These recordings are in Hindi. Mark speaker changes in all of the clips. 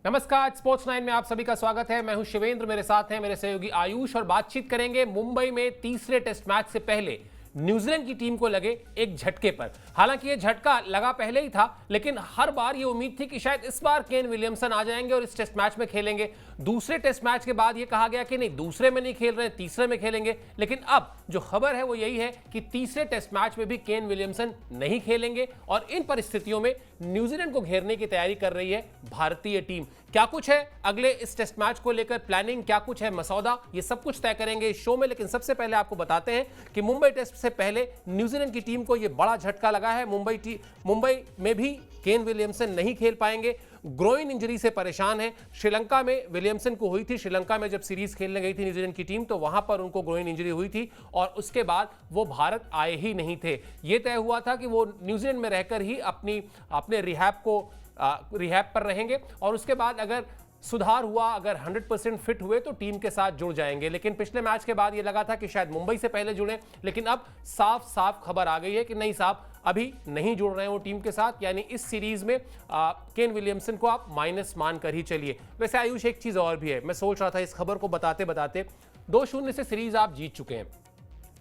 Speaker 1: नमस्कार, स्पोर्ट्स 9 में आप सभी का स्वागत है। मैं हूं शिवेंद्र, मेरे साथ हैं मेरे सहयोगी आयुष और बातचीत करेंगे मुंबई में तीसरे टेस्ट मैच से पहले न्यूजीलैंड की टीम को लगे एक झटके पर। हालांकि ये झटका लगा पहले ही था, लेकिन हर बार ये उम्मीद थी कि शायद इस बार केन विलियमसन आ जाएंगे और इस टेस्ट मैच में खेलेंगे। दूसरे टेस्ट मैच के बाद ये कहा गया कि नहीं, दूसरे में नहीं खेल रहे, तीसरे में खेलेंगे। लेकिन अब जो खबर है वो यही है कि तीसरे टेस्ट मैच में भी केन विलियमसन नहीं खेलेंगे और इन परिस्थितियों में न्यूजीलैंड को घेरने की तैयारी कर रही है भारतीय टीम। क्या कुछ है अगले इस टेस्ट मैच को लेकर प्लानिंग, क्या कुछ है मसौदा, ये सब कुछ तय करेंगे इस शो में। लेकिन सबसे पहले आपको बताते हैं कि मुंबई टेस्ट से पहले न्यूजीलैंड की टीम को यह बड़ा झटका लगा है। मुंबई में भी केन विलियमसन नहीं खेल पाएंगे, ग्रोइन इंजरी से परेशान है। श्रीलंका में विलियमसन को हुई थी, श्रीलंका में जब सीरीज खेलने गई थी न्यूजीलैंड की टीम तो वहां पर उनको ग्रोइन इंजरी हुई थी और उसके बाद वो भारत आए ही नहीं थे। ये तय हुआ था कि वो न्यूजीलैंड में रहकर ही अपने रिहैब पर रहेंगे और उसके बाद अगर सुधार हुआ, अगर 100% फिट हुए तो टीम के साथ जुड़ जाएंगे। लेकिन पिछले मैच के बाद ये लगा था कि शायद मुंबई से पहले जुड़े, लेकिन अब साफ साफ खबर आ गई है कि नहीं साहब, अभी नहीं जुड़ रहे हैं वो टीम के साथ। यानी इस सीरीज में केन विलियमसन को आप माइनस मान कर ही चलिए। वैसे आयुष, एक चीज और भी है, मैं सोच रहा था इस खबर को बताते बताते, 2-0 से सीरीज आप जीत चुके हैं,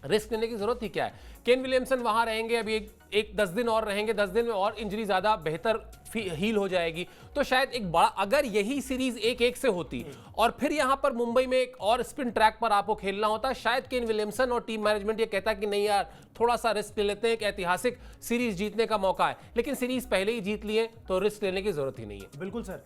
Speaker 1: रिस्क लेने की जरूरत ही क्या है। केन विलियमसन वहां रहेंगे, अभी एक 10 दिन और रहेंगे, 10 दिन में और इंजरी ज्यादा बेहतर हील हो जाएगी तो शायद एक बड़ा, अगर यही सीरीज 1-1 से होती और फिर यहां पर मुंबई में एक और स्पिन ट्रैक पर आपको खेलना होता, शायद केन विलियमसन और टीम मैनेजमेंट ये कहता कि नहीं यार, थोड़ा सा रिस्क ले लेते हैं, एक ऐतिहासिक सीरीज जीतने का मौका है। लेकिन सीरीज पहले ही जीत लिए तो रिस्क लेने की जरूरत ही नहीं है।
Speaker 2: बिल्कुल सर,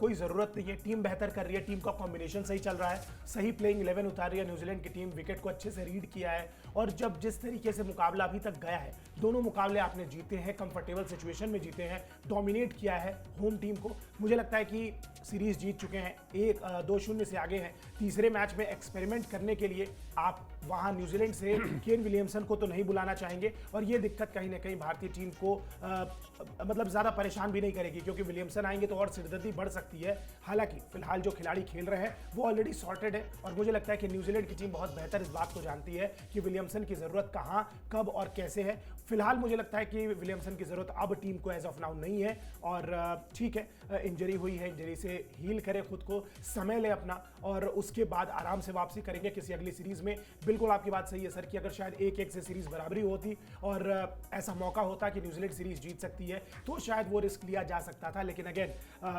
Speaker 2: कोई जरूरत नहीं है। टीम बेहतर कर रही है, टीम का कॉम्बिनेशन सही चल रहा है, सही प्लेइंग 11 उतार रही है न्यूजीलैंड की टीम, विकेट को अच्छे से रीड किया है और जब जिस तरीके से मुकाबला अभी तक गया है, दोनों मुकाबले आपने जीते हैं, कंफर्टेबल सिचुएशन में जीते हैं, डोमिनेट किया है होम टीम को। मुझे लगता है कि सीरीज जीत चुके हैं, 2-0 से आगे हैं। तीसरे मैच में एक्सपेरिमेंट करने के लिए आप वहां न्यूजीलैंड से केन विलियमसन को तो नहीं बुलाना चाहेंगे और ये दिक्कत कहीं ना कहीं भारतीय टीम को मतलब ज़्यादा परेशान भी नहीं करेगी, क्योंकि विलियमसन आएंगे तो और सिरदर्दी बढ़ सकती है। हालांकि फिलहाल जो खिलाड़ी खेल रहे हैं वो ऑलरेडी सॉर्टेड है और मुझे लगता है कि न्यूजीलैंड की टीम बहुत बेहतर इस बात को जानती है कि विलियमसन की ज़रूरत कहाँ, कब और कैसे है। फिलहाल मुझे लगता है कि विलियमसन की ज़रूरत अब टीम को एज ऑफ नाउ नहीं है और ठीक है, इंजरी हुई है, इंजरी से हील करे खुद को, समय ले अपना और उसके बाद आराम से वापसी करेंगे किसी अगली सीरीज में। बिल्कुल आपकी बात सही है सर कि अगर शायद 1-1 से सीरीज बराबरी होती और ऐसा मौका होता कि न्यूजीलैंड सीरीज जीत सकती है तो शायद वो रिस्क लिया जा सकता था। लेकिन अगेन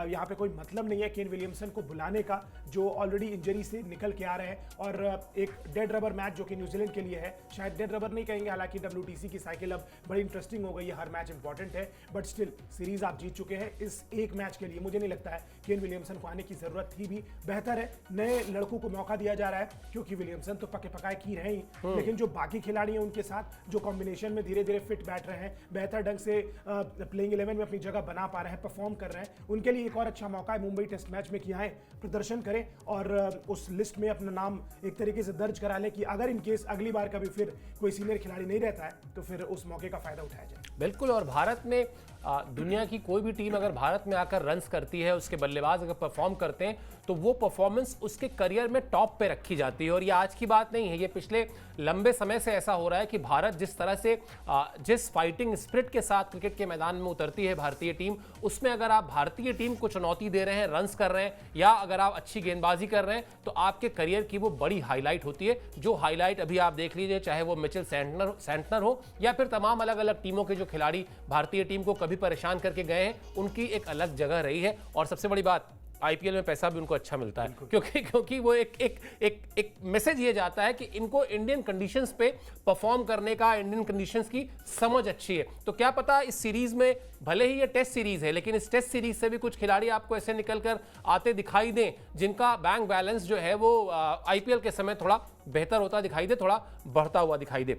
Speaker 2: यहाँ पे कोई मतलब नहीं है केन विलियमसन को बुलाने का, जो ऑलरेडी इंजरी से निकल के आ रहे हैं और एक डेड रबर मैच जो कि न्यूजीलैंड के लिए है, शायद डेड रबर नहीं कहेंगे, हालांकि WTC की साइकिल अब बड़ी इंटरेस्टिंग हो गई है, हर मैच इंपॉर्टेंट है, बट स्टिल सीरीज आप जीत चुके हैं। इस एक मैच के लिए मुझे नहीं लगता है केन विलियमसन को आने की जरूरत थी भी। बेहतर है नए लड़कों को मौका दिया जा रहा है, क्योंकि विलियमसन तो पके पकाए की रहे ही, लेकिन जो बाकी खिलाड़ी हैं उनके साथ जो कॉम्बिनेशन में धीरे धीरे फिट बैठ रहे हैं, बेहतर ढंग से प्लेइंग 11 में अपनी जगह बना पा रहे हैं, परफॉर्म कर रहे हैं, उनके लिए एक और अच्छा मौका है मुंबई टेस्ट मैच में कि आए प्रदर्शन करें और उस लिस्ट में अपना नाम एक तरीके से दर्ज करा ले कि अगर इन केस अगली बार कभी फिर कोई सीनियर खिलाड़ी नहीं रहता है तो फिर उस मौके का फायदा उठाया जाए।
Speaker 1: बिल्कुल, और भारत में दुनिया की कोई भी टीम अगर भारत में आकर रन्स करती है, उसके बल्लेबाज अगर परफॉर्म करते हैं तो वो परफॉर्मेंस उसके करियर में टॉप पे रखी जाती है। और ये आज की बात नहीं है, ये पिछले लंबे समय से ऐसा हो रहा है कि भारत जिस तरह से जिस फाइटिंग स्पिरिट के साथ क्रिकेट के मैदान में उतरती है भारतीय टीम, उसमें अगर आप भारतीय टीम को चुनौती दे रहे हैं, रन्स कर रहे हैं या अगर आप अच्छी गेंदबाजी कर रहे हैं तो आपके करियर की वो बड़ी हाईलाइट होती है। जो हाईलाइट अभी आप देख लीजिए, चाहे वो मिचेल सेंटनर हो या फिर तमाम अलग अलग टीमों के जो खिलाड़ी भारतीय टीम को कभी परेशान करके गए हैं, उनकी एक अलग जगह रही है। और सबसे बड़ी बात, आईपीएल में पैसा भी उनको अच्छा मिलता है, क्योंकि वो एक मैसेज ये जाता है कि इनको इंडियन कंडीशंस पे परफॉर्म करने का, इंडियन कंडीशंस की समझ अच्छी है। तो क्या पता इस सीरीज में, भले ही ये टेस्ट सीरीज है, लेकिन इस टेस्ट सीरीज से भी कुछ खिलाड़ी आपको ऐसे निकल कर आते दिखाई दें जिनका बैंक बैलेंस जो है वो आईपीएल के समय थोड़ा बेहतर होता दिखाई दे, थोड़ा बढ़ता हुआ दिखाई दे।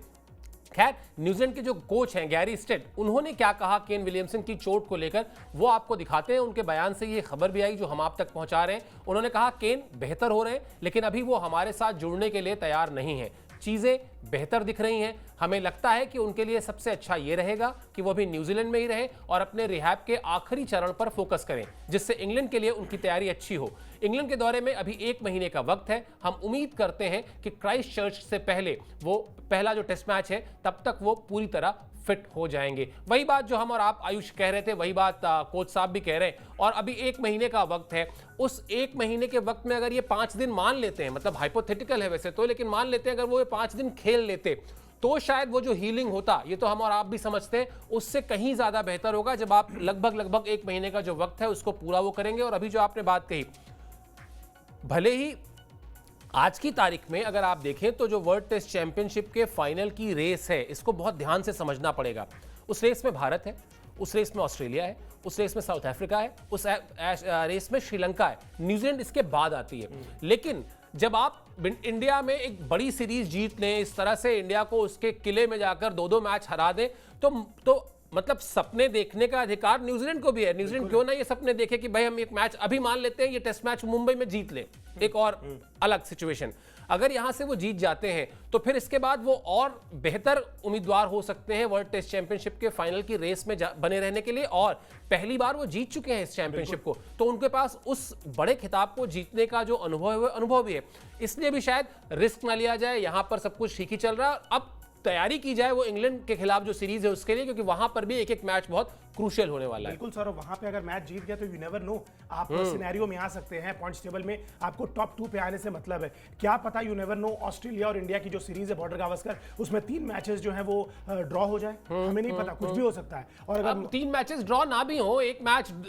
Speaker 1: खैर, न्यूजीलैंड के जो कोच हैं गैरी स्टेट, उन्होंने क्या कहा केन विलियमसन की चोट को लेकर वो आपको दिखाते हैं। उनके बयान से ये खबर भी आई जो हम आप तक पहुंचा रहे हैं। उन्होंने कहा केन बेहतर हो रहे हैं, लेकिन अभी वो हमारे साथ जुड़ने के लिए तैयार नहीं है, चीजें बेहतर दिख रही हैं। हमें लगता है कि उनके लिए सबसे अच्छा ये रहेगा कि वो भी न्यूजीलैंड में ही रहे और अपने रिहैब के आखिरी चरण पर फोकस करें, जिससे इंग्लैंड के लिए उनकी तैयारी अच्छी हो। इंग्लैंड के दौरे में अभी 1 महीने का वक्त है। हम उम्मीद करते हैं कि क्राइस्ट चर्च से पहले वो पहला जो टेस्ट मैच है तब तक वो पूरी तरह फिट हो जाएंगे। वही बात जो हम और आप आयुष कह रहे थे, वही बात कोच साहब भी कह रहे हैं। और अभी 1 महीने का वक्त है। उस 1 महीने के वक्त में अगर ये 5 दिन मान लेते हैं, मतलब हाइपोथेटिकल है वैसे तो, लेकिन मान लेते हैं अगर वो ये 5 दिन खेल लेते तो शायद वो जो हीलिंग होता, ये तो हम और आप भी समझते हैं, उससे कहीं ज्यादा बेहतर होगा जब आप लगभग 1 महीने का जो वक्त है उसको पूरा वो करेंगे। और अभी जो आपने बात कही, भले ही आज की तारीख में अगर आप देखें तो जो वर्ल्ड टेस्ट चैंपियनशिप के फाइनल की रेस है, इसको बहुत ध्यान से समझना पड़ेगा। उस रेस में भारत है, उस रेस में ऑस्ट्रेलिया है, उस रेस में साउथ अफ्रीका है, उस रेस में श्रीलंका है, न्यूजीलैंड इसके बाद आती है। लेकिन जब आप इंडिया में एक बड़ी सीरीज जीत लें, इस तरह से इंडिया को उसके किले में जाकर 2-2 मैच हरा दें, तो मतलब सपने देखने का अधिकार न्यूजीलैंड को भी है। न्यूजीलैंड क्यों ना ये सपने देखे कि भाई हम एक मैच अभी मान लेते हैं, ये टेस्ट मैच मुंबई में जीत ले, एक और अलग सिचुएशन। अगर यहां से वो जीत जाते हैं तो फिर इसके बाद वो और बेहतर उम्मीदवार हो सकते हैं वर्ल्ड टेस्ट चैंपियनशिप के फाइनल की रेस में बने रहने के लिए। और पहली बार वो जीत चुके हैं इस चैंपियनशिप को, तो उनके पास उस बड़े खिताब को जीतने का जो अनुभव भी है। इसलिए भी शायद रिस्क ना लिया जाए। यहां पर सब कुछ ठीक ही चल रहा है, अब तैयारी की जाए वो इंग्लैंड के खिलाफ जो सीरीज है उसके लिए, क्योंकि वहां पर भी एक मैच बहुत क्रूशियल होने वाला है।
Speaker 2: बिल्कुल सर, वहां पे अगर मैच जीत गया तो यू नेवर नो, आप सिनेरियो में आ सकते हैं। पॉइंट्स टेबल में आपको टॉप 2 पे आने से मतलब है, क्या पता यू नेवर नो ऑस्ट्रेलिया और इंडिया की जो सीरीज है बॉर्डर गावस्कर, उसमें 3 मैचेस जो है वो ड्रॉ हो जाए। हमें नहीं पता, कुछ भी हो सकता है। और अगर
Speaker 1: 3 मैचेस ड्रॉ ना भी हो,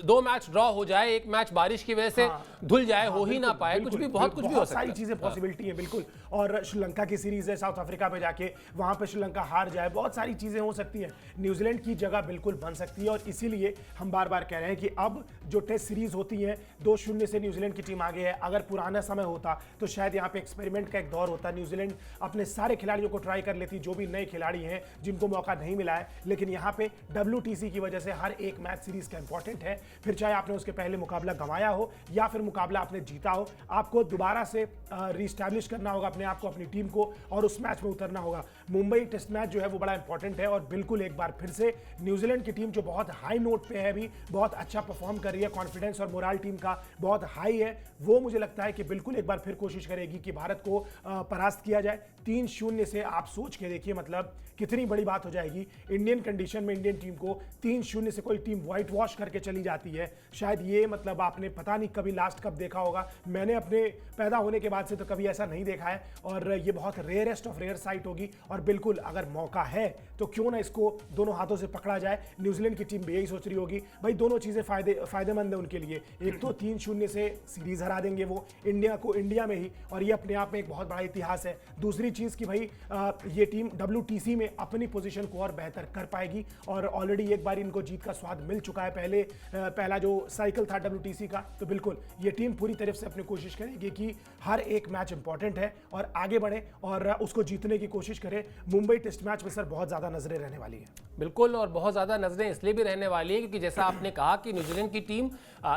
Speaker 1: 2 मैच ड्रॉ हो जाए, 1 मैच बारिश की वजह से धुल जाए, हो ही ना पाए, कुछ भी बहुत कुछ भी हो सकता है।
Speaker 2: सारी चीजें पॉसिबिलिटी है बिल्कुल। और श्रीलंका की सीरीज है साउथ अफ्रीका पे जाके, वहां पे श्रीलंका हार जाए, बहुत सारी चीजें हो सकती हैं। न्यूजीलैंड की जगह बिल्कुल बन सकती है और इसीलिए हम बार बार कह रहे हैं कि अब जो टेस्ट सीरीज होती है 2-0 से न्यूजीलैंड की टीम आगे है। अगर पुराना समय होता तो शायद यहाँ पे एक्सपेरिमेंट का एक दौर होता, न्यूजीलैंड अपने सारे खिलाड़ियों को ट्राई कर लेती, जो भी नए खिलाड़ी हैं जिनको मौका नहीं मिला है। लेकिन यहाँ पे WTC की वजह से हर एक मैच सीरीज का इंपॉर्टेंट है। फिर चाहे आपने उसके पहले मुकाबला गंवाया हो या फिर मुकाबला आपने जीता हो, आपको दोबारा से रीस्टैब्लिश करना होगा अपने आप को, अपनी टीम को, और उस मैच में उतरना होगा। मुंबई टेस्ट मैच जो है वो बड़ा इंपॉर्टेंट है और बिल्कुल एक बार फिर से न्यूजीलैंड की टीम जो बहुत हाई नोट पे है, भी बहुत अच्छा परफॉर्म कर रही है, कॉन्फिडेंस और मोरल टीम का बहुत हाई है, वो मुझे लगता है कि बिल्कुल एक बार फिर कोशिश करेगी कि भारत को परास्त किया जाए 3-0 से। आप सोच के देखिए मतलब कितनी बड़ी बात हो जाएगी। इंडियन कंडीशन में इंडियन टीम को 3-0 से कोई टीम व्हाइट वॉश करके चली जाती है, शायद ये मतलब आपने पता नहीं कभी लास्ट कब देखा होगा। मैंने अपने पैदा होने के बाद से तो कभी ऐसा नहीं देखा है और ये बहुत रेयरेस्ट ऑफ रेयर साइट होगी। और बिल्कुल अगर मौका है तो क्यों ना इसको दोनों हाथों से पकड़ा जाए। न्यूजीलैंड की टीम भी यही सोच रही होगी, भाई दोनों चीजें फायदेमंद है उनके लिए। एक तो 3-0 से सीरीज हरा देंगे वो इंडिया को इंडिया में ही, और ये अपने आप में एक बहुत बड़ा इतिहास है। दूसरी चीज कि भाई ये टीम WTC में अपनी पोजीशन को और बेहतर कर पाएगी और ऑलरेडी एक बार इनको जीत का स्वाद मिल चुका है। पहला जो साइकिल था WTC का, तो बिल्कुल ये टीम पूरी तरफ से अपनी कोशिश करेगी कि हर एक मैच इंपॉर्टेंट है और आगे बढ़े और उसको जीतने की कोशिश करे। मुंबई टेस्ट मैच में सर बहुत ज्यादा नजरें रहने वाली है।
Speaker 1: बिल्कुल, और बहुत ज़्यादा नजरें इसलिए भी रहने वाली है क्योंकि जैसा आपने कहा कि न्यूजीलैंड की टीम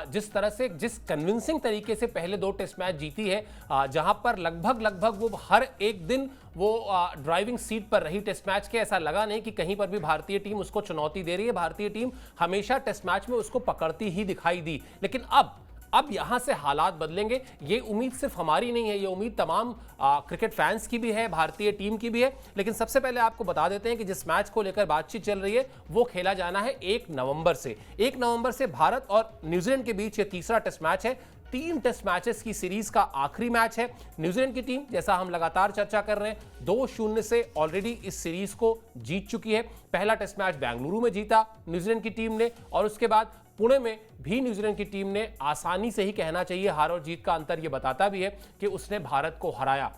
Speaker 1: जिस तरह से, जिस कन्विंसिंग तरीके से पहले 2 टेस्ट मैच जीती है, जहां पर लगभग वो हर एक दिन वो ड्राइविंग सीट पर रही टेस्ट मैच के, ऐसा लगा नहीं कि कहीं पर भी भारतीय टीम उसको चुनौती दे रही है। भारतीय टीम हमेशा टेस्ट मैच में उसको पकड़ती ही दिखाई दी। लेकिन अब यहां से हालात बदलेंगे, ये उम्मीद सिर्फ हमारी नहीं है, ये उम्मीद तमाम क्रिकेट फैंस की भी है, भारतीय टीम की भी है। लेकिन सबसे पहले आपको बता देते हैं कि जिस मैच को लेकर बातचीत चल रही है वो खेला जाना है 1 नवंबर से। 1 नवंबर से भारत और न्यूजीलैंड के बीच ये तीसरा टेस्ट मैच है। 3 टेस्ट मैचेस की सीरीज का आखिरी मैच है। न्यूजीलैंड की टीम, जैसा हम लगातार चर्चा कर रहे हैं, 2-0 से ऑलरेडी इस सीरीज को जीत चुकी है। पहला टेस्ट मैच बेंगलुरु में जीता न्यूजीलैंड की टीम ने और उसके बाद पुणे में भी न्यूजीलैंड की टीम ने आसानी से ही कहना चाहिए, हार और जीत का अंतर यह बताता भी है कि उसने भारत को हराया।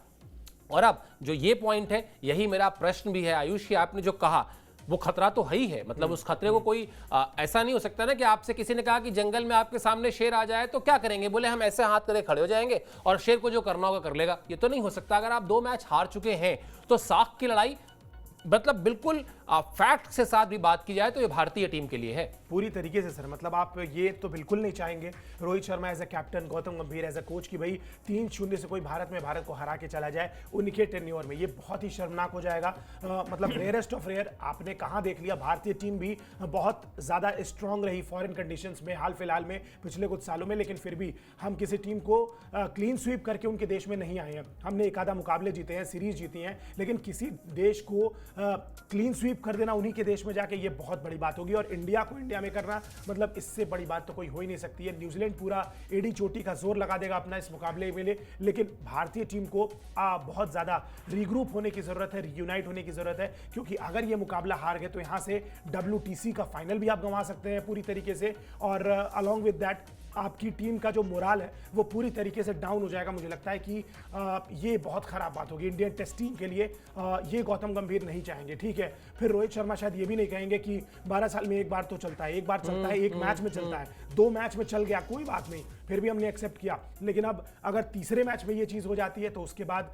Speaker 1: और अब जो ये पॉइंट है, यही मेरा प्रश्न भी है आयुष, कि आपने जो कहा वो खतरा तो है ही है, मतलब उस खतरे को कोई ऐसा नहीं हो सकता ना कि आपसे किसी ने कहा कि जंगल में आपके सामने शेर आ जाए तो क्या करेंगे, बोले हम ऐसे हाथ करे खड़े हो जाएंगे और शेर को जो करना होगा कर लेगा। ये तो नहीं हो सकता। अगर आप 2 मैच हार चुके हैं तो साख की लड़ाई मतलब बिल्कुल फैक्ट के साथ भी बात की जाए तो ये भारतीय टीम के लिए है।
Speaker 2: पूरी तरीके से सर, मतलब आप ये तो बिल्कुल नहीं चाहेंगे Rohit Sharma as a captain, Gautam Gambhir as a coach की भाई 3-0 से कोई भारत को हरा के चला जाए उनके टेन्योर में। ये बहुत ही शर्मनाक हो जाएगा। मतलब रेयरेस्ट ऑफ रेयर आपने कहाँ देख लिया। भारतीय टीम भी बहुत ज़्यादा स्ट्रांग रही फॉरेन कंडीशंस में हाल फिलहाल में पिछले कुछ सालों में, लेकिन फिर भी हम किसी टीम को क्लीन स्वीप करके उनके देश में नहीं आए हैं। हमने एक आधा मुकाबले जीते हैं, सीरीज जीती हैं, लेकिन किसी देश को क्लीन स्वीप कर देना उन्हीं के देश में जाके, ये बहुत बड़ी बात होगी। और इंडिया को इंडिया में करना, मतलब इससे बड़ी बात तो कोई हो ही नहीं सकती है। न्यूजीलैंड पूरा एडी चोटी का जोर लगा देगा अपना इस मुकाबले में, लेकिन भारतीय टीम को बहुत ज़्यादा रीग्रुप होने की ज़रूरत है, रीयूनाइट होने की ज़रूरत है, क्योंकि अगर ये मुकाबला हार गए तो यहाँ से WTC का फाइनल भी आप गंवा सकते हैं पूरी तरीके से। और अलॉन्ग विद दैट आपकी टीम का जो मोराल है वो पूरी तरीके से डाउन हो जाएगा। मुझे लगता है कि ये बहुत ख़राब बात होगी इंडियन टेस्ट टीम के लिए। ये गौतम गंभीर नहीं चाहेंगे, ठीक है। फिर रोहित शर्मा शायद ये भी नहीं कहेंगे कि 12 साल में एक बार तो चलता है, एक बार चलता है, एक मैच में चलता है, 2 मैच में चल गया कोई बात नहीं, फिर भी हमने एक्सेप्ट किया। लेकिन अब अगर तीसरे मैच में ये चीज़ हो जाती है तो उसके बाद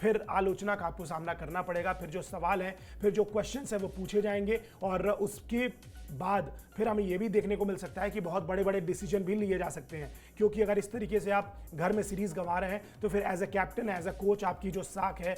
Speaker 2: फिर आलोचना का आपको सामना करना पड़ेगा। फिर जो सवाल हैं, फिर जो क्वेश्चंस हैं वो पूछे जाएंगे, और उसके बाद फिर हमें ये भी देखने को मिल सकता है कि बहुत बड़े बड़े डिसीजन भी लिए जा सकते हैं। क्योंकि अगर इस तरीके से आप घर में सीरीज गंवा रहे हैं तो फिर as a captain, as a coach आपकी जो साख है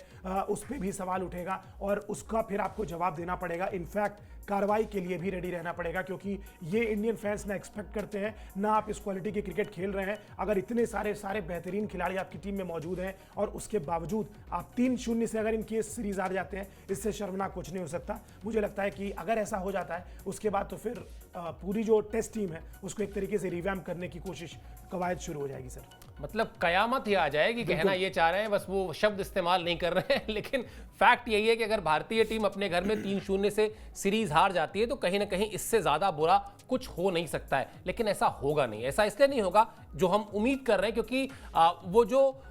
Speaker 2: उस पर भी सवाल उठेगा, और उसका फिर आपको जवाब देना पड़ेगा। इनफैक्ट कार्रवाई के लिए भी रेडी रहना पड़ेगा, क्योंकि ये इंडियन फैंस ना एक्सपेक्ट करते हैं, ना आप इस क्वालिटी की क्रिकेट खेल रहे हैं। अगर इतने सारे बेहतरीन खिलाड़ी आपकी टीम में मौजूद हैं और उसके बावजूद आप 3-0 से अगर इनकी सीरीज हार जाते हैं, इससे शर्मनाक कुछ नहीं हो सकता। मुझे लगता है कि अगर ऐसा हो जाता है उसके बाद तो फिर पूरी जो टेस्ट टीम है उसको एक तरीके से रिवैम्प करने की कोशिश, कवायद शुरू हो जाएगी सर।
Speaker 1: मतलब कयामत ही आ जाएगी, कहना ये चाह रहे हैं, बस वो शब्द इस्तेमाल नहीं कर रहे हैं। लेकिन फैक्ट यही है कि अगर भारतीय टीम अपने घर में 3-0 से सीरीज हार जाती है तो कहीं ना कहीं इससे ज्यादा बुरा कुछ हो नहीं सकता है। लेकिन ऐसा होगा नहीं, ऐसा इसलिए नहीं होगा जो हम उम्मीद कर रहे हैं, क्योंकि वो जो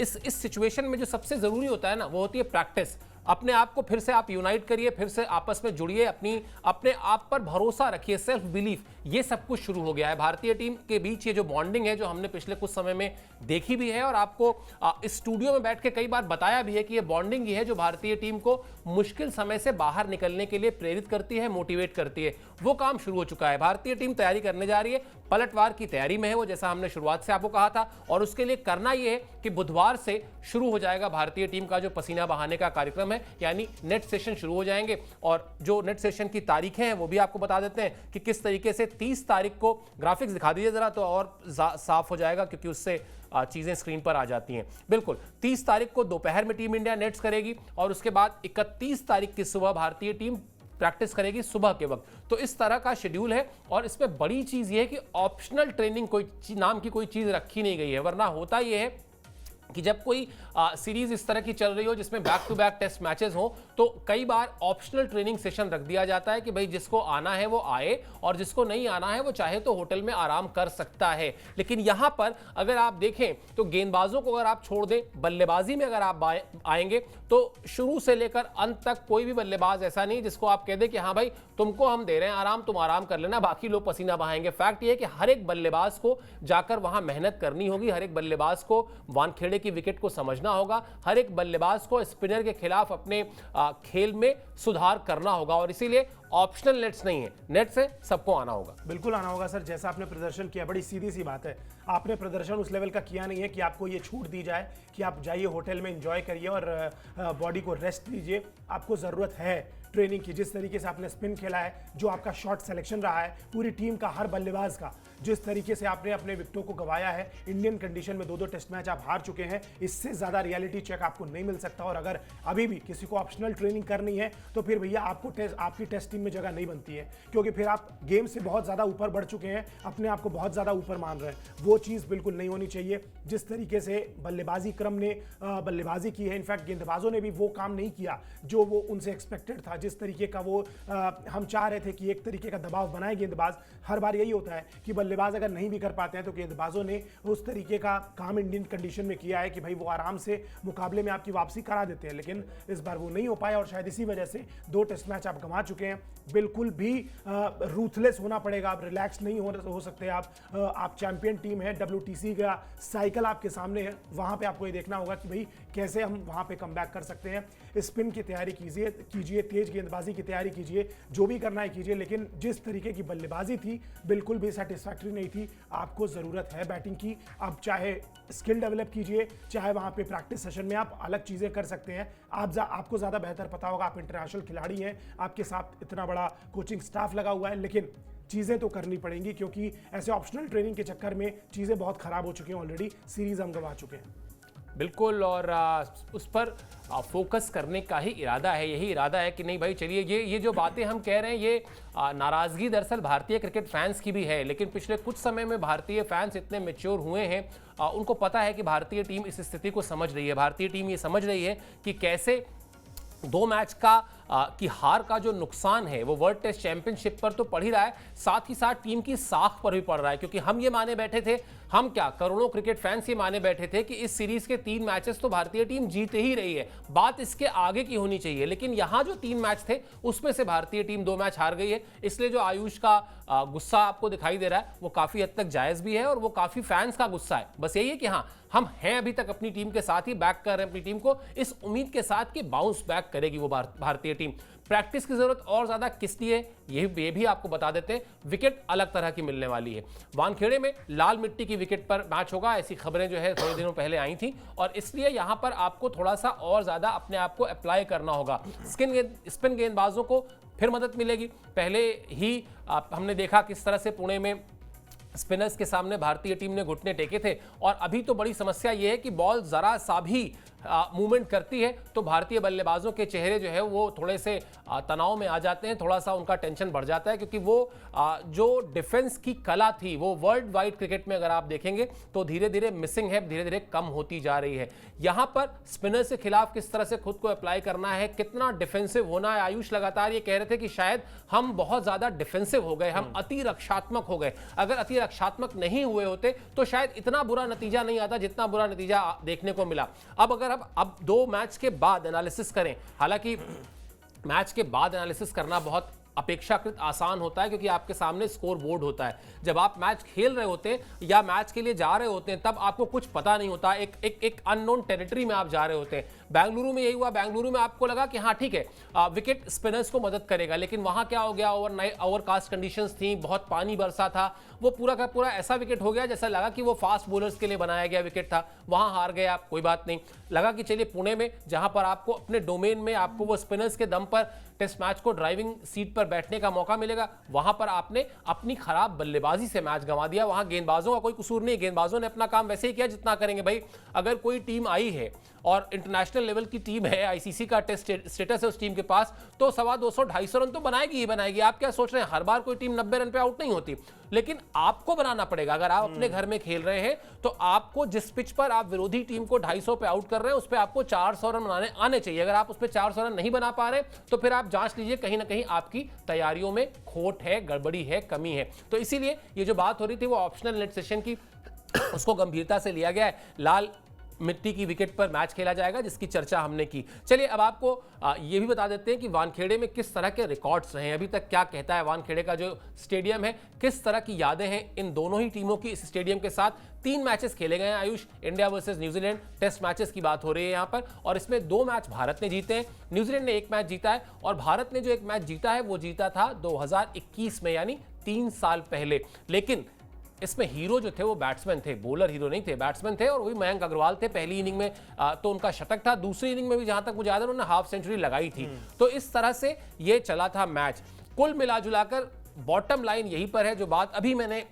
Speaker 1: इस सिचुएशन में जो सबसे जरूरी होता है ना, वो होती है प्रैक्टिस। अपने आप को फिर से आप यूनाइट करिए, फिर से आपस में जुड़िए, अपने आप पर भरोसा रखिए, सेल्फ बिलीफ, ये सब कुछ शुरू हो गया है भारतीय टीम के बीच। ये जो बॉन्डिंग है जो हमने पिछले कुछ समय में देखी भी है, और आपको इस स्टूडियो में बैठ के कई बार बताया भी है कि ये बॉन्डिंग ही है जो भारतीय टीम को मुश्किल समय से बाहर निकलने के लिए प्रेरित करती है, मोटिवेट करती है। वो काम शुरू हो चुका है। भारतीय टीम तैयारी करने जा रही है, पलटवार की तैयारी में है वो, जैसा हमने शुरुआत से आपको कहा था। और उसके लिए करना यह है कि बुधवार से शुरू हो जाएगा भारतीय टीम का जो पसीना बहाने का कार्यक्रम है, यानी नेट सेशन शुरू हो जाएंगे। और जो नेट सेशन की तारीखें हैं वो भी आपको बता देते हैं कि किस तरीके से 30 तारीख को, ग्राफिक्स दिखा दीजिए जरा तो और साफ हो जाएगा, क्योंकि उससे चीजें स्क्रीन पर आ जाती हैं। बिल्कुल 30 तारीख को दोपहर में टीम इंडिया नेट्स करेगी, और उसके बाद 31 तारीख की सुबह भारतीय टीम प्रैक्टिस करेगी सुबह के वक्त। तो इस तरह का शेड्यूल है। और इसमें बड़ी चीज ये है कि ऑप्शनल ट्रेनिंग कोई नाम की कोई चीज रखी नहीं गई है, वरना होता यह है कि जब कोई सीरीज इस तरह की चल रही हो जिसमें back to back test matches हो, तो कई बार ऑप्शनल ट्रेनिंग सेशन रख दिया जाता है कि भाई जिसको आना है वो आए, और जिसको नहीं आना है वो चाहे तो होटल में आराम कर सकता है। लेकिन यहां पर अगर आप देखें तो गेंदबाजों को अगर आप छोड़ दें, बल्लेबाजी में अगर आप आएंगे तो शुरू से लेकर अंत तक कोई भी बल्लेबाज ऐसा नहीं जिसको आप कह दें कि हाँ भाई तुमको हम दे रहे हैं आराम, तुम आराम कर लेना, बाकी लोग पसीना बहाएंगे। फैक्ट ये है कि हर एक बल्लेबाज को जाकर वहां मेहनत करनी होगी, हर एक बल्लेबाज को वानखेड़े की विकेट को समझना होगा, हर एक बल्लेबाज को स्पिनर के खिलाफ अपने खेल में सुधार करना होगा। और इसीलिए ऑप्शनल नेट्स नहीं है, नेट से सबको आना होगा।
Speaker 2: बिल्कुल आना होगा सर। जैसा आपने प्रदर्शन किया, बड़ी सीधी सी बात है, आपने प्रदर्शन उस लेवल का किया नहीं है कि आपको ये छूट दी जाए कि आप जाइए होटल में एंजॉय करिए और बॉडी को रेस्ट दीजिए। आपको ज़रूरत है ट्रेनिंग की। जिस तरीके से आपने स्पिन खेला है, जो आपका शॉट सिलेक्शन रहा है, पूरी टीम का, हर बल्लेबाज का, जिस तरीके से आपने अपने विकेटों को गंवाया है, इंडियन कंडीशन में 2-2 टेस्ट मैच आप हार चुके हैं, इससे ज़्यादा रियलिटी चेक आपको नहीं मिल सकता। और अगर अभी भी किसी को ऑप्शनल ट्रेनिंग करनी है तो फिर भैया आपकी टेस्ट टीम में जगह नहीं बनती है, क्योंकि फिर आप गेम से बहुत ज़्यादा ऊपर बढ़ चुके हैं, अपने आप को बहुत ज़्यादा ऊपर मान रहे हैं। वो चीज़ बिल्कुल नहीं होनी चाहिए। जिस तरीके से बल्लेबाजी क्रम ने बल्लेबाजी की है, इनफैक्ट गेंदबाजों ने भी वो काम नहीं किया जो वो उनसे एक्सपेक्टेड था। जिस तरीके का वो हम चाह रहे थे कि एक तरीके का दबाव बनाए गेंदबाज, हर बार यही होता है कि बल्लेबाज अगर नहीं भी कर पाते हैं तो गेंदबाजों ने उस तरीके का काम इंडियन कंडीशन में किया है कि भाई वो आराम से मुकाबले में आपकी वापसी करा देते हैं। लेकिन इस बार वो नहीं हो पाया, और शायद इसी वजह से 2 टेस्ट मैच आप गंवा चुके हैं। बिल्कुल भी रूथलेस होना पड़ेगा, आप रिलैक्स नहीं हो सकते। आप चैंपियन टीम है, WTC का साइकिल आपके सामने है, वहां पे आपको ये देखना होगा कि भाई कैसे हम वहां पे कमबैक कर सकते हैं। स्पिन की तैयारी कीजिए, तेज गेंदबाजी की तैयारी कीजिए, जो भी करना है कीजिए, लेकिन जिस तरीके की बल्लेबाजी थी बिल्कुल भी सेटिस्फैक्टरी नहीं थी। आपको जरूरत है बैटिंग की। अब चाहे स्किल डेवलप कीजिए, चाहे वहां पे प्रैक्टिस सेशन में आप अलग चीजें कर सकते हैं। आपको ज्यादा बेहतर पता होगा, आप इंटरनेशनल खिलाड़ी हैं, आपके साथ इतना बड़ा कोचिंग स्टाफ लगा हुआ है, लेकिन चीजें तो करनी पड़ेंगी क्योंकि ऐसे ऑप्शनल ट्रेनिंग के चक्कर में चीजें बहुत खराब हो चुकी हैं। ऑलरेडी सीरीज हम गंवा चुके हैं।
Speaker 1: बिल्कुल, और उस पर फोकस करने का ही इरादा है। यही इरादा है कि नहीं भाई चलिए, ये जो बातें हम कह रहे हैं, ये नाराज़गी दरअसल भारतीय क्रिकेट फैंस की भी है, लेकिन पिछले कुछ समय में भारतीय फैंस इतने मैच्योर हुए हैं, उनको पता है कि भारतीय टीम इस स्थिति को समझ रही है। भारतीय टीम ये समझ रही है कि कैसे 2 मैच की हार का जो नुकसान है वो वर्ल्ड टेस्ट चैंपियनशिप पर तो पड़ ही रहा है, साथ ही साथ टीम की साख पर भी पड़ रहा है। क्योंकि हम ये माने बैठे थे, हम क्या करोड़ों क्रिकेट फैंस ये माने बैठे थे कि इस सीरीज के 3 मैचेस तो भारतीय टीम जीत ही रही है, बात इसके आगे की होनी चाहिए। लेकिन यहां जो 3 मैच थे उसमें से भारतीय टीम 2 मैच हार गई है। इसलिए जो आयुष का गुस्सा आपको दिखाई दे रहा है वो काफी हद तक जायज भी है और वो काफी फैंस का गुस्सा है। बस यही है कि हाँ, हम हैं अभी तक अपनी टीम के साथ ही, बैक कर रहे हैं अपनी टीम को, इस उम्मीद के साथ कि बाउंस बैक करेगी वो भारतीय टीम। प्रैक्टिस की जरूरत और ज्यादा किस लिए, ये भी आपको बता देते हैं। विकेट अलग तरह की मिलने वाली है। वानखेड़े में लाल मिट्टी की विकेट पर मैच होगा, ऐसी खबरें जो है थोड़े दिनों पहले आई थी, और इसलिए यहां पर आपको थोड़ा सा और ज्यादा अपने आप को अप्लाई करना होगा। स्पिन गेंदबाजों को फिर मदद मिलेगी। पहले ही हमने देखा किस तरह से पुणे में स्पिनर्स के सामने भारतीय टीम ने घुटने टेके थे, और अभी तो बड़ी समस्या यह है कि बॉल जरा सा भी मूवमेंट करती है तो भारतीय बल्लेबाजों के चेहरे जो है वो थोड़े से तनाव में आ जाते हैं, थोड़ा सा उनका टेंशन बढ़ जाता है, क्योंकि वो जो डिफेंस की कला थी वो वर्ल्ड वाइड क्रिकेट में अगर आप देखेंगे तो धीरे धीरे मिसिंग है, धीरे धीरे कम होती जा रही है। यहां पर स्पिनर्स के खिलाफ किस तरह से खुद को अप्लाई करना है, कितना डिफेंसिव होना है। आयुष लगातार ये कह रहे थे कि शायद हम बहुत ज्यादा डिफेंसिव हो गए, हम अति रक्षात्मक हो गए। अगर अति रक्षात्मक नहीं हुए होते तो शायद इतना बुरा नतीजा नहीं आता जितना बुरा नतीजा देखने को मिला। अब 2 मैच के बाद एनालिसिस करें, हालांकि मैच के बाद एनालिसिस करना बहुत अपेक्षाकृत आसान होता है, क्योंकि आपके सामने स्कोर बोर्ड होता है। जब आप मैच खेल रहे होते हैं या मैच के लिए जा रहे होते हैं तब आपको कुछ पता नहीं होता, एक अननोन टेरिटरी में आप जा रहे होते हैं। बेंगलुरु में यही हुआ, बेंगलुरु में आपको लगा कि हाँ ठीक है, विकेट स्पिनर्स को मदद करेगा, लेकिन वहां क्या हो गया, ओवरकास्ट कंडीशंस थी, बहुत पानी बरसा था, वो पूरा का पूरा ऐसा विकेट हो गया जैसा लगा कि वो फास्ट बॉलर्स के लिए बनाया गया विकेट था। वहां हार गए आप, कोई बात नहीं। लगा कि चलिए पुणे में जहां पर आपको अपने डोमेन में आपको वो स्पिनर्स के दम पर टेस्ट मैच को ड्राइविंग सीट पर बैठने का मौका मिलेगा, वहां पर आपने अपनी खराब बल्लेबाजी से मैच गंवा दिया। वहां गेंदबाजों का कोई कसूर नहीं, गेंदबाजों ने अपना काम वैसे ही किया जितना करेंगे। भाई अगर कोई टीम आई है और इंटरनेशनल लेवल की टीम है, आईसीसी का टेस्ट स्टेटस है उस टीम के पास, तो 250-250 रन तो बनाएगी ही बनाएगी। आप क्या सोच रहे हैं, हर बार कोई टीम 90 रन पे आउट नहीं होती, लेकिन आपको बनाना पड़ेगा। अगर आप अपने घर में खेल रहे हैं तो आपको जिस पिच पर आप विरोधी टीम को 250 पे आउट कर रहे हैं उस पर आपको 400 रन बनाने आने चाहिए। अगर आप उस पर 400 रन नहीं बना पा रहे तो फिर आप जांच लीजिए, कहीं ना कहीं आपकी तैयारियों में खोट है, गड़बड़ी है, कमी है। तो इसीलिए ये जो बात हो रही थी वो ऑप्शनल नेट सेशन की, उसको गंभीरता से लिया गया है। लाल मिट्टी की विकेट पर मैच खेला जाएगा जिसकी चर्चा हमने की। चलिए अब आपको ये भी बता देते हैं कि वानखेड़े में किस तरह के रिकॉर्ड्स रहे हैं, अभी तक क्या कहता है वानखेड़े का जो स्टेडियम है, किस तरह की यादें हैं इन दोनों ही टीमों की इस स्टेडियम के साथ। 3 मैचेस खेले गए हैं Ayush, India versus New Zealand test matches की बात हो रही है यहाँ पर, और इसमें 2 मैच भारत ने जीते हैं, न्यूजीलैंड ने 1 मैच जीता है, और भारत ने जो 1 मैच जीता है वो जीता था 2021 में, यानी 3 साल पहले। लेकिन इसमें हीरो जो थे वो बैट्समैन थे, बॉलर हीरो नहीं थे, बैट्समैन थे, और वही मयंक अग्रवाल थे। पहली इनिंग में तो उनका शतक था, दूसरी इनिंग में भी जहां तक मुझे याद है उन्होंने हाफ सेंचुरी लगाई थी। तो इस तरह से ये चला था मैच। कुल मिलाजुलाकर बॉटम लाइन यहीं पर है, जो बात अभी मैंने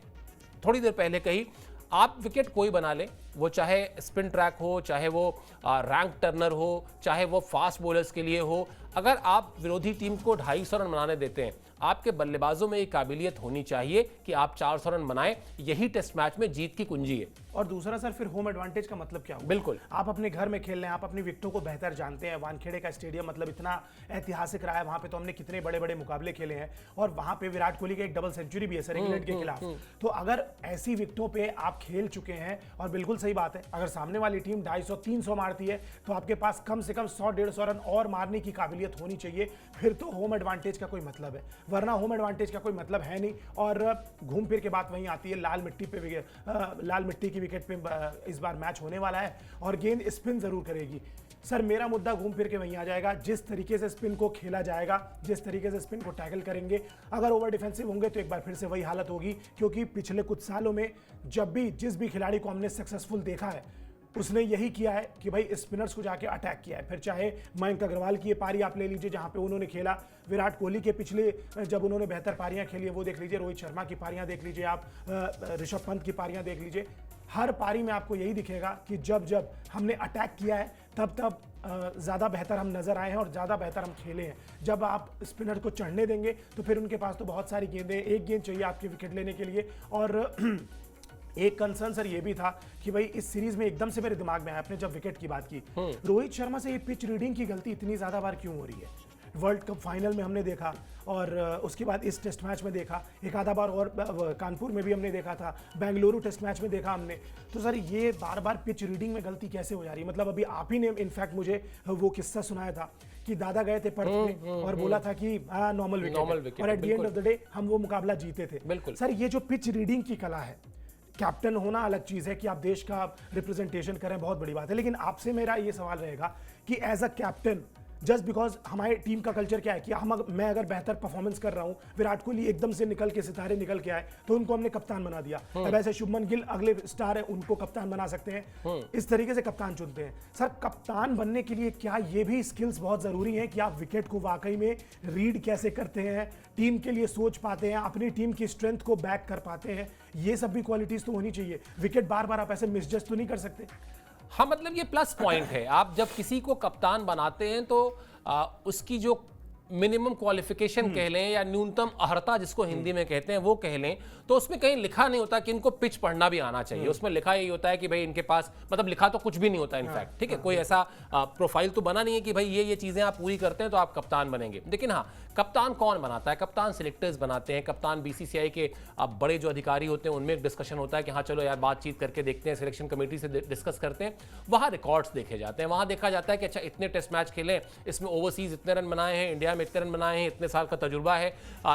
Speaker 1: थोड़ी देर पहले कही। आप विकेट कोई बना ले, वो चाहे स्पिन ट्रैक हो, चाहे वो रैंक टर्नर हो, चाहे वो फास्ट बॉलर्स के लिए हो, अगर आप विरोधी टीम को 250 रन बनाने देते हैं, आपके बल्लेबाजों में एक काबिलियत होनी चाहिए कि आप 400 रन बनाएं। यही टेस्ट मैच में जीत की कुंजी है।
Speaker 2: और दूसरा सर, फिर होम एडवांटेज का मतलब क्या हुआ?
Speaker 1: बिल्कुल,
Speaker 2: आप अपने घर में खेल रहे हैं, आप अपनी विकेटों को बेहतर जानते हैं। वानखेड़े का स्टेडियम मतलब इतना ऐतिहासिक रहा है, वहां पे तो हमने कितने बड़े बड़े मुकाबले खेले हैं, और वहां पे विराट कोहली का एक डबल सेंचुरी भी है सर इंग्लैंड के खिलाफ। तो अगर ऐसी विकेटों पे आप खेल चुके हैं, और बिल्कुल सही बात है, अगर सामने वाली टीम 250-300 मारती है तो आपके पास कम से कम 100-150 रन और मारने की काबिलियत होनी चाहिए, फिर तो होम एडवांटेज का कोई मतलब है, वरना होम एडवांटेज का कोई मतलब है नहीं। और घूम फिर के बात वहीं आती है, लाल मिट्टी की विकेट पे इस बार मैच होने वाला है और गेंद स्पिन जरूर करेगी। सर मेरा मुद्दा घूम फिर के वहीं आ जाएगा, जिस तरीके से स्पिन को खेला जाएगा, जिस तरीके से स्पिन को टैकल करेंगे, अगर ओवर डिफेंसिव होंगे तो एक बार फिर से वही हालत होगी। क्योंकि पिछले कुछ सालों में जब भी जिस भी खिलाड़ी को हमने सक्सेसफुल देखा है उसने यही किया है कि भाई स्पिनर्स को जाके अटैक किया है। फिर चाहे मयंक अग्रवाल की ये पारी आप ले लीजिए जहां पे उन्होंने खेला, विराट कोहली के पिछले जब उन्होंने बेहतर पारियां खेली है वो देख लीजिए, रोहित शर्मा की पारियां देख लीजिए आप, ऋषभ पंत की पारियां देख लीजिए, हर पारी में आपको यही दिखेगा कि जब जब हमने अटैक किया है तब ज़्यादा बेहतर हम नज़र आए हैं और ज़्यादा बेहतर हम खेले हैं। जब आप स्पिनर को चढ़ने देंगे तो फिर उनके पास तो बहुत सारी गेंदें, एक गेंद चाहिए आपकी विकेट लेने के लिए। और एक कंसर्न सर ये भी था कि भाई इस सीरीज में एकदम से मेरे दिमाग में आया, आपने जब विकेट की बात की, रोहित शर्मा से ये पिच रीडिंग की गलती इतनी ज़्यादा बार क्यों हो रही है? वर्ल्ड कप फाइनल में हमने देखा और उसके बाद इस टेस्ट मैच में देखा, एक आधा बार और कानपुर में भी हमने देखा था, बेंगलुरु टेस्ट मैच में देखा हमने। तो सर ये बार बार पिच रीडिंग में गलती कैसे हो जा रही है? मतलब अभी आप ही ने इनफैक्ट मुझे वो किस्सा सुनाया था कि दादा गए थे पर्थ में और बोला था कि नॉर्मल विकेट, और at the end of the day हम वो मुकाबला जीते थे। सर ये जो पिच रीडिंग की कला है, कैप्टन होना अलग चीज है कि आप देश का रिप्रेजेंटेशन करें, बहुत बड़ी बात है, लेकिन आपसे मेरा ये सवाल रहेगा कि as a captain, just because हमारे टीम का कल्चर क्या है कि मैं अगर बेहतर परफॉर्मेंस कर रहा हूं, विराट कोहली एकदम से निकल के सितारे निकल के आए तो उनको हमने कप्तान बना दिया। अब ऐसे शुभमन गिल अगले स्टार है, उनको कप्तान बना सकते हैं, इस तरीके से कप्तान चुनते हैं। सर कप्तान बनने के लिए क्या ये भी स्किल्स बहुत जरूरी है कि आप विकेट को वाकई में रीड कैसे करते हैं, टीम के लिए सोच पाते हैं, अपनी टीम की स्ट्रेंथ को बैक कर पाते हैं? ये सब भी क्वालिटीज तो होनी चाहिए। विकेट बार बार आप ऐसे मिसजज तो नहीं कर सकते।
Speaker 1: हाँ, मतलब ये प्लस पॉइंट है। आप जब किसी को कप्तान बनाते हैं तो उसकी जो मिनिमम क्वालिफिकेशन कह लें या न्यूनतम अर्हता जिसको हिंदी में कहते हैं वो कह लें, तो उसमें कहीं लिखा नहीं होता कि इनको पिच पढ़ना भी आना चाहिए। उसमें लिखा यही होता है कि भाई इनके पास, मतलब लिखा तो कुछ भी नहीं होता इनफैक्ट, ठीक है, कोई ऐसा प्रोफाइल तो बना नहीं है कि भाई ये चीजें आप पूरी करते हैं तो आप कप्तान बनेंगे। लेकिन हाँ, कप्तान कौन बनाता है? कप्तान सिलेक्टर्स बनाते हैं। कप्तान बीसीसीआई के बड़े जो अधिकारी होते हैं उनमें एक डिस्कशन होता है कि हाँ चलो यार बातचीत करके देखते हैं, सिलेक्शन कमेटी से डिस्कस करते हैं, वहाँ रिकॉर्ड्स देखे जाते हैं, वहाँ देखा जाता है कि अच्छा इतने टेस्ट मैच खेले, इसमें ओवरसीज इतने रन बनाए हैं, इंडिया में इतने रन बनाए हैं, इतने साल का तजुर्बा है,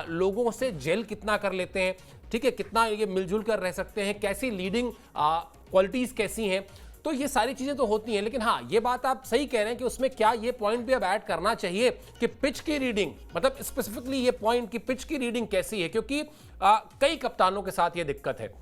Speaker 1: लोगों से जेल कितना कर लेते हैं, ठीक है, कितना ये मिलजुल कर रह सकते हैं, कैसी लीडिंग क्वालिटीज कैसी हैं। तो ये सारी चीजें तो होती हैं, लेकिन हाँ ये बात आप सही कह रहे हैं कि उसमें क्या ये पॉइंट भी अब ऐड करना चाहिए कि पिच की रीडिंग, मतलब स्पेसिफिकली ये पॉइंट कि पिच की रीडिंग कैसी है, क्योंकि कई कप्तानों के साथ ये दिक्कत है।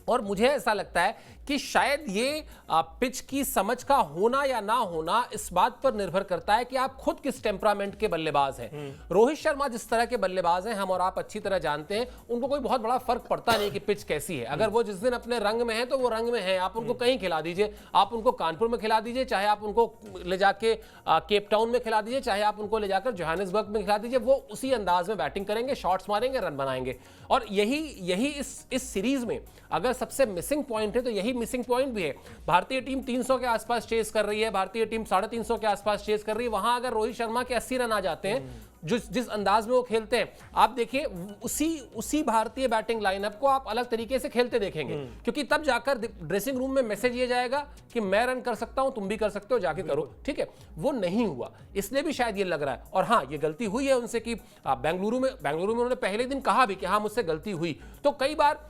Speaker 1: और मुझे ऐसा लगता है कि शायद ये पिच की समझ का होना या ना होना इस बात पर निर्भर करता है कि आप खुद किस टेम्परामेंट के बल्लेबाज हैं। रोहित शर्मा जिस तरह के बल्लेबाज हैं, हम और आप अच्छी तरह जानते हैं, उनको कोई बहुत बड़ा फर्क पड़ता नहीं कि पिच कैसी है। अगर वो जिस दिन अपने रंग में है तो वो रंग में है, आप उनको कहीं खिला दीजिए, आप उनको कानपुर में खिला दीजिए, चाहे आप उनको ले जाके केप टाउन में खिला दीजिए, चाहे आप उनको ले जाकर जोहानिसबर्ग में खिला दीजिए, वो उसी अंदाज में बैटिंग करेंगे, शॉट्स मारेंगे, रन बनाएंगे। और यही इस सीरीज में अगर सबसे मिसिंग पॉइंट है तो यही मिसिंग पॉइंट भी है। भारतीय टीम 300 के आसपास चेस कर रही है, भारतीय टीम 350 के आसपास चेस कर रही है, वहां अगर रोहित शर्मा के 80 रन आ जाते हैं जिस अंदाज में वो खेलते हैं, आप देखिए उसी भारतीय बैटिंग लाइनअप को आप अलग तरीके से खेलते देखेंगे, क्योंकि तब जाकर ड्रेसिंग रूम में मैसेज ये जाएगा कि मैं रन कर सकता हूं, तुम भी कर सकते हो, जाके करो, ठीक है। वो नहीं हुआ, इसलिए भी शायद ये लग रहा है। और हाँ, ये गलती हुई है उनसे कि बेंगलुरु में उन्होंने पहले दिन कहा भी कि हाँ मुझसे गलती हुई। तो कई बार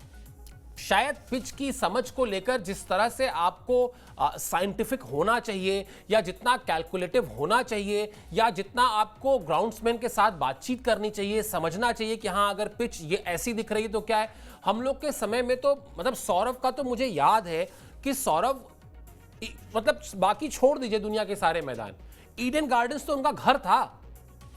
Speaker 1: शायद पिच की समझ को लेकर जिस तरह से आपको साइंटिफिक होना चाहिए या जितना कैलकुलेटिव होना चाहिए या जितना आपको ग्राउंड्समैन के साथ बातचीत करनी चाहिए, समझना चाहिए कि हाँ अगर पिच ये ऐसी दिख रही है तो क्या है। हम लोग के समय में तो मतलब सौरव का तो मुझे याद है कि सौरव मतलब बाकी छोड़ दीजिए दुनिया के सारे मैदान, ईडन गार्डन्स तो उनका घर था।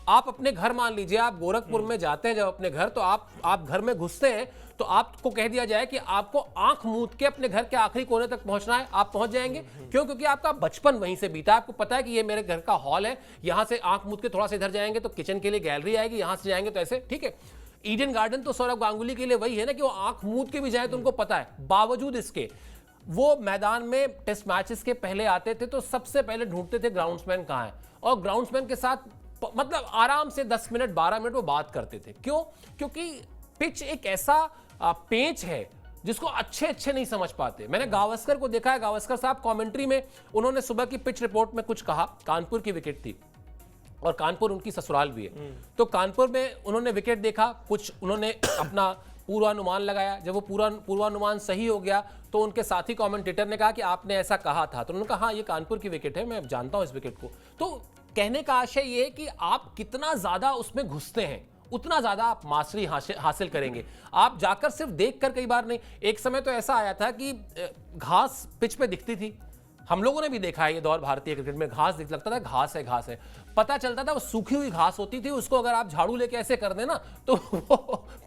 Speaker 1: आप अपने घर मान लीजिए, आप गोरखपुर में जाते हैं जब अपने घर, तो आप घर में घुसते हैं तो आपको कह दिया जाए कि आपको आंख मूंद के अपने घर के आखिरी कोने तक पहुंचना है, आप पहुंच जाएंगे। क्यों? क्योंकि आपका बचपन वहीं से बीता है, आपको पता है कि ये मेरे घर का हॉल है, यहां से आंख मूंद के थोड़ा सा इधर जाएंगे तो किचन के लिए गैलरी आएगी, यहां से जाएंगे तो ऐसे, ठीक है। ईडन गार्डन तो सौरव गांगुली के लिए वही है ना कि वो आंख मूंद के भी जाए तो उनको पता है। बावजूद इसके वो मैदान में टेस्ट मैचेस के पहले आते थे तो सबसे पहले ढूंढते थे ग्राउंड्समैन कहां है, और ग्राउंड्समैन के साथ मतलब आराम से 10 मिनट 12 मिनट वो बात करते थे। क्यों? क्योंकि पिच एक ऐसा पेंच है जिसको अच्छे नहीं समझ पाते। मैंने गावस्कर को देखा है, गावस्कर साहब कमेंट्री में उन्होंने सुबह की पिच रिपोर्ट में कुछ कहा, कानपुर की विकेट थी और कानपुर उनकी ससुराल भी है, तो कानपुर में उन्होंने विकेट देखा, कुछ उन्होंने अपना पूर्वानुमान लगाया, जब वो पूर्वानुमान सही हो गया तो उनके साथी कमेंटेटर ने कहा कि आपने ऐसा कहा था, तो उन्होंने कहा हाँ ये कानपुर की विकेट है, मैं जानता हूं इस विकेट को। तो कहने का आशय ये है कि आप कितना ज्यादा उसमें घुसते हैं उतना ज्यादा आप मास्टरी हासिल करेंगे। आप जाकर सिर्फ देखकर कई बार नहीं, एक समय तो ऐसा आया था कि घास पिच पे दिखती थी, हम लोगों ने भी देखा है ये दौर भारतीय क्रिकेट में, घास दिख लगता था घास है, पता चलता था वो सूखी हुई घास होती थी, उसको अगर आप झाड़ू लेके ऐसे कर देना तो वो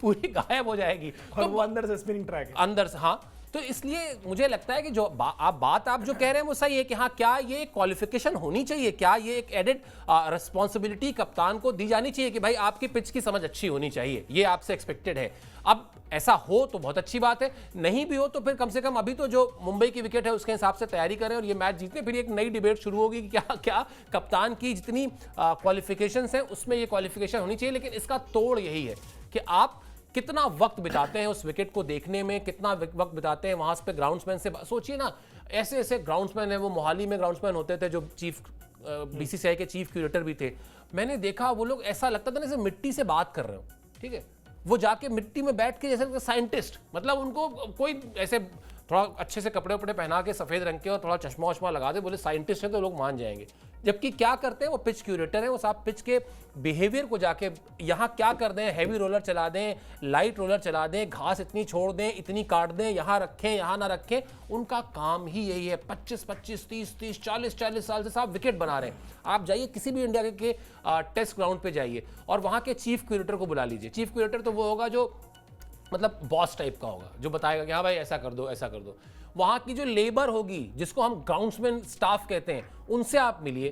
Speaker 1: पूरी गायब हो जाएगी
Speaker 2: और
Speaker 1: तो
Speaker 2: वो अंदर से स्पिनिंग ट्रैक है,
Speaker 1: अंदर से। हाँ, तो इसलिए मुझे लगता है कि जो बात आप जो कह रहे हैं वो सही है कि हाँ क्या ये क्वालिफिकेशन होनी चाहिए, क्या ये एक एडेड रिस्पॉन्सिबिलिटी कप्तान को दी जानी चाहिए कि भाई आपकी पिच की समझ अच्छी होनी चाहिए, ये आपसे एक्सपेक्टेड है। अब ऐसा हो तो बहुत अच्छी बात है, नहीं भी हो तो फिर कम से कम अभी तो जो मुंबई की विकेट है उसके हिसाब से तैयारी करें और ये मैच जीतने, फिर एक नई डिबेट शुरू होगी कि क्या कप्तान की जितनी क्वालिफिकेशंस हैं उसमें ये क्वालिफिकेशन होनी चाहिए। लेकिन इसका तोड़ यही है कि आप कितना वक्त बिताते हैं उस विकेट को देखने में, कितना वक्त बिताते हैं वहां पे ग्राउंड्समैन से। सोचिए ना, ऐसे ग्राउंड्समैन है, वो मोहाली में ग्राउंड्समैन होते थे जो चीफ बीसीसीआई के चीफ क्यूरेटर भी थे, मैंने देखा वो लोग ऐसा लगता था जैसे मिट्टी से बात कर रहे हो, ठीक है, वो जाके मिट्टी में बैठ के जैसे साइंटिस्ट, मतलब उनको कोई ऐसे थोड़ा अच्छे से कपड़े वपड़े पहना के सफेद रंग के और थोड़ा चश्मा वश्मा लगा दे, बोले साइंटिस्ट हैं तो लोग मान जाएंगे। जबकि क्या करते हैं वो पिच क्यूरेटर हैं, वो साहब पिच के बिहेवियर को जाके यहाँ क्या कर दें, हैवी रोलर चला दें, लाइट रोलर चला दें, घास इतनी छोड़ दें, इतनी काट दें, यहाँ रखें यहाँ ना रखें, उनका काम ही यही है। 25-25, 30-30, 40-40 साल से साहब विकेट बना रहे हैं। आप जाइए किसी भी इंडिया के टेस्ट ग्राउंड पे जाइए और वहाँ के चीफ क्यूरेटर को बुला लीजिए। चीफ क्यूरेटर तो वो होगा जो मतलब बॉस टाइप का होगा, जो बताएगा कि हाँ भाई ऐसा कर दो ऐसा कर दो। वहां की जो लेबर होगी जिसको हम ग्राउंड्समैन स्टाफ कहते हैं, उनसे आप मिलिए।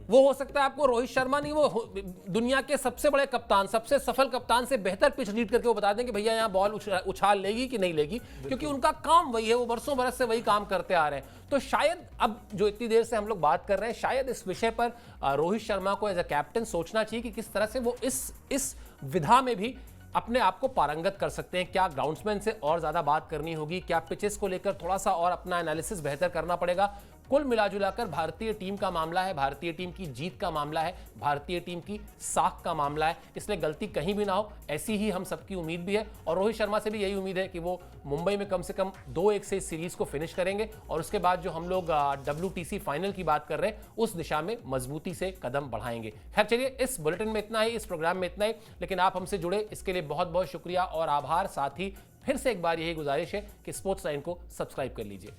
Speaker 1: वो हो सकता है आपको रोहित शर्मा नहीं, वो दुनिया के सबसे बड़े कप्तान, सबसे सफल कप्तान से बेहतर पिच रीड करके वो बता दें कि भैया यहाँ बॉल उछाल लेगी कि नहीं लेगी, क्योंकि उनका काम वही है, वो बरसों बरस से वही काम करते आ रहे हैं। तो शायद अब जो इतनी देर से हम लोग बात कर रहे हैं, शायद इस विषय पर रोहित शर्मा को एज अ कैप्टन सोचना चाहिए कि किस तरह से वो इस विधा में भी अपने आप को पारंगत कर सकते हैं। क्या ग्राउंड्समैन से और ज्यादा बात करनी होगी, क्या पिचेस को लेकर थोड़ा सा और अपना एनालिसिस बेहतर करना पड़ेगा। कुल मिलाजुलाकर भारतीय टीम का मामला है, भारतीय टीम की जीत का मामला है, भारतीय टीम की साख का मामला है, इसलिए गलती कहीं भी ना हो ऐसी ही हम सबकी उम्मीद भी है। और रोहित शर्मा से भी यही उम्मीद है कि वो मुंबई में कम से कम 2-1 से इस सीरीज को फिनिश करेंगे और उसके बाद जो हम लोग WTC फाइनल की बात कर रहे हैं उस दिशा में मजबूती से कदम बढ़ाएंगे। खैर चलिए, इस बुलेटिन में इतना ही, इस प्रोग्राम में इतना ही, लेकिन आप हमसे जुड़े इसके लिए बहुत बहुत शुक्रिया और आभार। साथ ही फिर से एक बार यही गुजारिश है कि स्पोर्ट्स लाइन को सब्सक्राइब कर लीजिए।